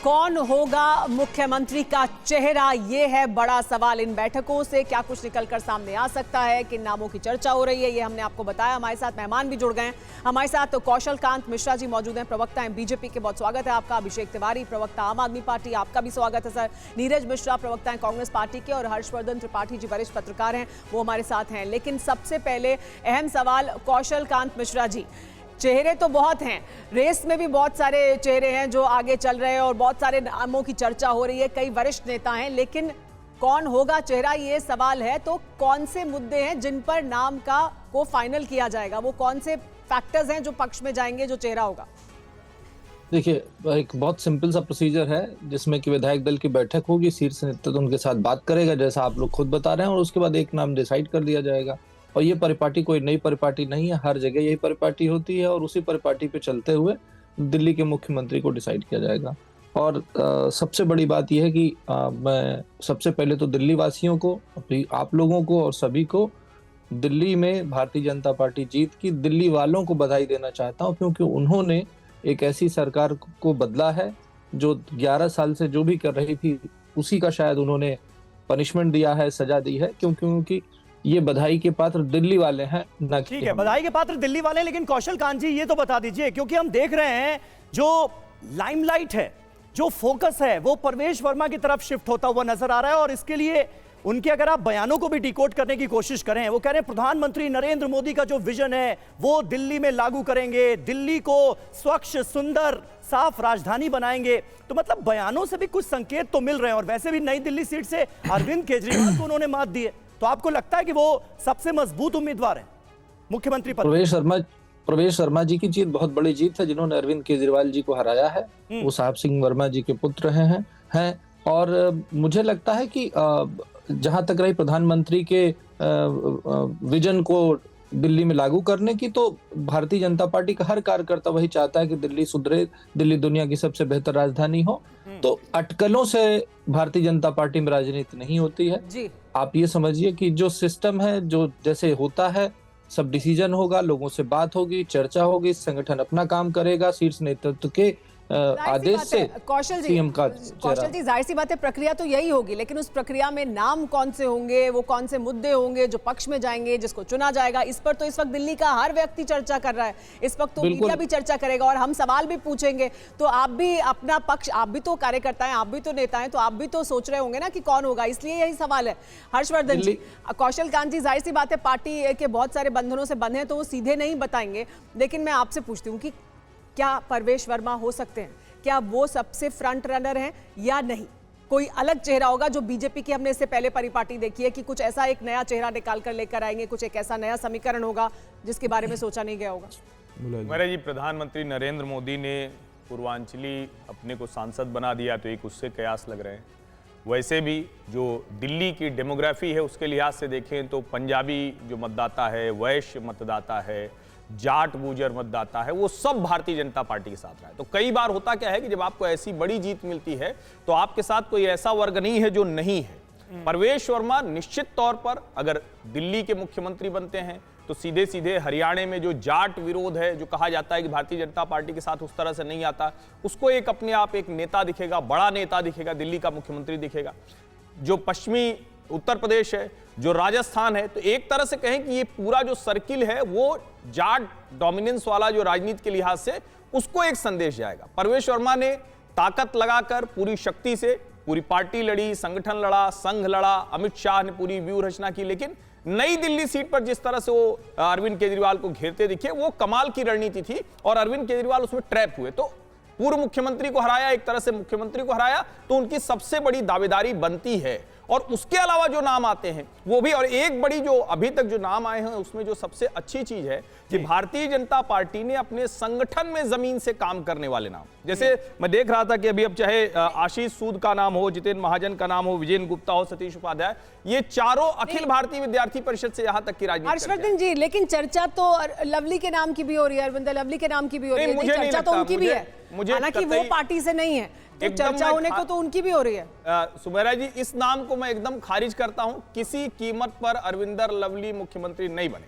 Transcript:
कौन होगा मुख्यमंत्री का चेहरा, ये है बड़ा सवाल। इन बैठकों से क्या कुछ निकलकर सामने आ सकता है, किन नामों की चर्चा हो रही है, ये हमने आपको बताया। हमारे साथ मेहमान भी जुड़ गए हैं। हमारे साथ तो कौशल कांत मिश्रा जी मौजूद हैं, प्रवक्ता हैं बीजेपी के। बहुत स्वागत है आपका। अभिषेक तिवारी, प्रवक्ता आम आदमी पार्टी, आपका भी स्वागत है सर। नीरज मिश्रा, प्रवक्ता हैं कांग्रेस पार्टी के। और हर्षवर्धन त्रिपाठी जी, वरिष्ठ पत्रकार हैं, वो हमारे साथ हैं। लेकिन सबसे पहले अहम सवाल, कौशल कांत मिश्रा जी, चेहरे तो बहुत हैं, रेस में भी बहुत सारे चेहरे हैं जो आगे चल रहे हैं और बहुत सारे नामों की चर्चा हो रही है, कई वरिष्ठ नेता हैं, लेकिन कौन होगा चेहरा, ये सवाल है। तो कौन से मुद्दे हैं जिन पर नाम को फाइनल किया जाएगा? वो कौन से फैक्टर्स हैं जो पक्ष में जाएंगे, जो चेहरा होगा? देखिए, एक बहुत सिंपल सा प्रोसीजर है जिसमें कि विधायक दल की बैठक होगी, शीर्ष नेतृत्व उनके साथ बात करेगा जैसा आप लोग खुद बता रहे हैं, और उसके बाद एक नाम डिसाइड कर दिया जाएगा। और ये परिपाटी कोई नई परिपाटी नहीं है, हर जगह यही परिपाटी होती है और उसी परिपाटी पे चलते हुए दिल्ली के मुख्यमंत्री को डिसाइड किया जाएगा। और सबसे बड़ी बात यह है कि मैं सबसे पहले तो दिल्ली वासियों को, आप लोगों को और सभी को दिल्ली में भारतीय जनता पार्टी जीत की, दिल्ली वालों को बधाई देना चाहता हूँ, क्योंकि उन्होंने एक ऐसी सरकार को बदला है जो 11 साल से जो भी कर रही थी उसी का शायद उन्होंने पनिशमेंट दिया है, सजा दी है, क्योंकि ये बधाई के पात्र दिल्ली वाले हैं, ना कि ठीक है, बधाई के पात्र दिल्ली वाले हैं। लेकिन कौशल कांत जी, ये तो बता दीजिए, क्योंकि हम देख रहे हैं जो लाइमलाइट है, जो फोकस है, वो परवेश वर्मा की तरफ शिफ्ट होता हुआ नजर आ रहा है। और इसके लिए उनके अगर आप बयानों को भी डिकोड करने की कोशिश करें, वो कह रहे हैं प्रधानमंत्री नरेंद्र मोदी का जो विजन है वो दिल्ली में लागू करेंगे, दिल्ली को स्वच्छ, सुंदर, साफ राजधानी बनाएंगे। तो मतलब बयानों से भी कुछ संकेत तो मिल रहे हैं। और वैसे भी नई दिल्ली सीट से अरविंद केजरीवाल को उन्होंने मात दी है, तो आपको लगता है कि वो सबसे मजबूत उम्मीदवार है मुख्यमंत्री पद? प्रवेश शर्मा जी की जीत बहुत बड़ी जीत है, जिन्होंने अरविंद केजरीवाल जी को हराया है। वो साहब सिंह वर्मा जी के पुत्र हैं। और मुझे लगता है कि जहां तक रही प्रधानमंत्री के विजन को दिल्ली में लागू करने की, तो भारतीय जनता पार्टी का हर कार्यकर्ता वही चाहता है कि दिल्ली सुधरे, दिल्ली दुनिया की सबसे बेहतर राजधानी हो। तो अटकलों से भारतीय जनता पार्टी में राजनीति नहीं होती है जी। आप ये समझिए कि जो सिस्टम है, जो जैसे होता है, सब डिसीजन होगा, लोगों से बात होगी, चर्चा होगी, संगठन अपना काम करेगा, शीर्ष नेतृत्व के आदेश से कौशल जी, जाहिर सी बात है, प्रक्रिया तो यही होगी। लेकिन उस प्रक्रिया में नाम कौन से होंगे, वो कौन से मुद्दे होंगे जो पक्ष में जाएंगे, जिसको चुना जाएगा, इस पर तो इस वक्त दिल्ली का हर व्यक्ति चर्चा कर रहा है। इस वक्त तो मीडिया भी चर्चा करेगा और हम सवाल भी पूछेंगे। तो आप भी अपना पक्ष, आप भी तो कार्यकर्ता हैं, आप भी तो नेता हैं, तो आप भी तो सोच रहे होंगे ना कि कौन होगा, इसलिए यही सवाल है। हर्षवर्धन जी, कौशल कांत जी, जाहिर सी बात है पार्टी के बहुत सारे बंधनों से बंधे हैं तो वो सीधे नहीं बताएंगे। लेकिन मैं आपसे पूछती हूँ कि क्या परवेश वर्मा हो सकते हैं? क्या वो सबसे फ्रंट रनर हैं या नहीं? कोई अलग चेहरा होगा जो बीजेपी की हमने इससे पहले परिपाटी देखी है कि कुछ ऐसा एक नया चेहरा निकाल कर लेकर आएंगे, कुछ एक ऐसा नया समीकरण होगा जिसके बारे में सोचा नहीं गया होगा? मेरा जी, प्रधानमंत्री नरेंद्र मोदी ने पूर्वांचली अपने को सांसद बना दिया, तो एक उससे कयास लग रहे हैं। वैसे भी जो दिल्ली की डेमोग्राफी है उसके लिहाज से देखें तो पंजाबी जो मतदाता है, वैश्य मतदाता है, जाट गुर्जर मतदाता है, वो सब भारतीय जनता पार्टी के साथ रहा है। तो कई बार होता क्या है कि जब आपको ऐसी बड़ी जीत मिलती है तो आपके साथ कोई ऐसा वर्ग नहीं है जो नहीं है। परवेश वर्मा निश्चित तौर पर अगर दिल्ली के मुख्यमंत्री बनते हैं तो सीधे सीधे हरियाणा में जो जाट विरोध है, जो कहा जाता है कि भारतीय जनता पार्टी के साथ उस तरह से नहीं आता, उसको एक अपने आप एक नेता दिखेगा, बड़ा नेता दिखेगा, दिल्ली का मुख्यमंत्री दिखेगा। जो पश्चिमी उत्तर प्रदेश है, जो राजस्थान है, तो एक तरह से कहें कि ये पूरा जो सर्किल है वो जाट डोमिनेंस वाला जो राजनीति के लिहाज से उसको एक संदेश जाएगा। परवेश वर्मा ने ताकत लगाकर पूरी शक्ति से पूरी पार्टी लड़ी, संगठन लड़ा, संघ लड़ा, अमित शाह ने पूरी व्यूह रचना की। लेकिन नई दिल्ली सीट पर जिस तरह से वो अरविंद केजरीवाल को घेरते दिखे, वो कमाल की रणनीति थी और अरविंद केजरीवाल उसमें ट्रैप हुए। तो पूर्व मुख्यमंत्री को हराया, एक तरह से मुख्यमंत्री को हराया, तो उनकी सबसे बड़ी दावेदारी बनती है। और उसके अलावा जो नाम आते हैं वो भी, और एक बड़ी जो अभी तक जो नाम आए हैं उसमें जो सबसे अच्छी चीज है कि भारतीय जनता पार्टी ने अपने संगठन में जमीन से काम करने वाले नाम, जैसे मैं देख रहा था कि अभी अब चाहे आशीष सूद का नाम हो, जितेंद्र महाजन का नाम हो, विजय गुप्ता हो, सतीश उपाध्याय, ये चारों अखिल भारतीय विद्यार्थी परिषद से यहां तक की राजनीति। हर्षवर्धन जी, लेकिन चर्चा तो लवली के नाम की भी हो रही है, अरविंद लवली के नाम की भी हो रही है, चर्चा तो उनकी भी है, हालांकि वो पार्टी से नहीं है, तो चर्चा होने को तो उनकी भी हो रही है। सुमेरा जी, इस नाम को मैं एकदम खारिज करता हूं। किसी कीमत पर अरविंदर लवली मुख्यमंत्री नहीं बने।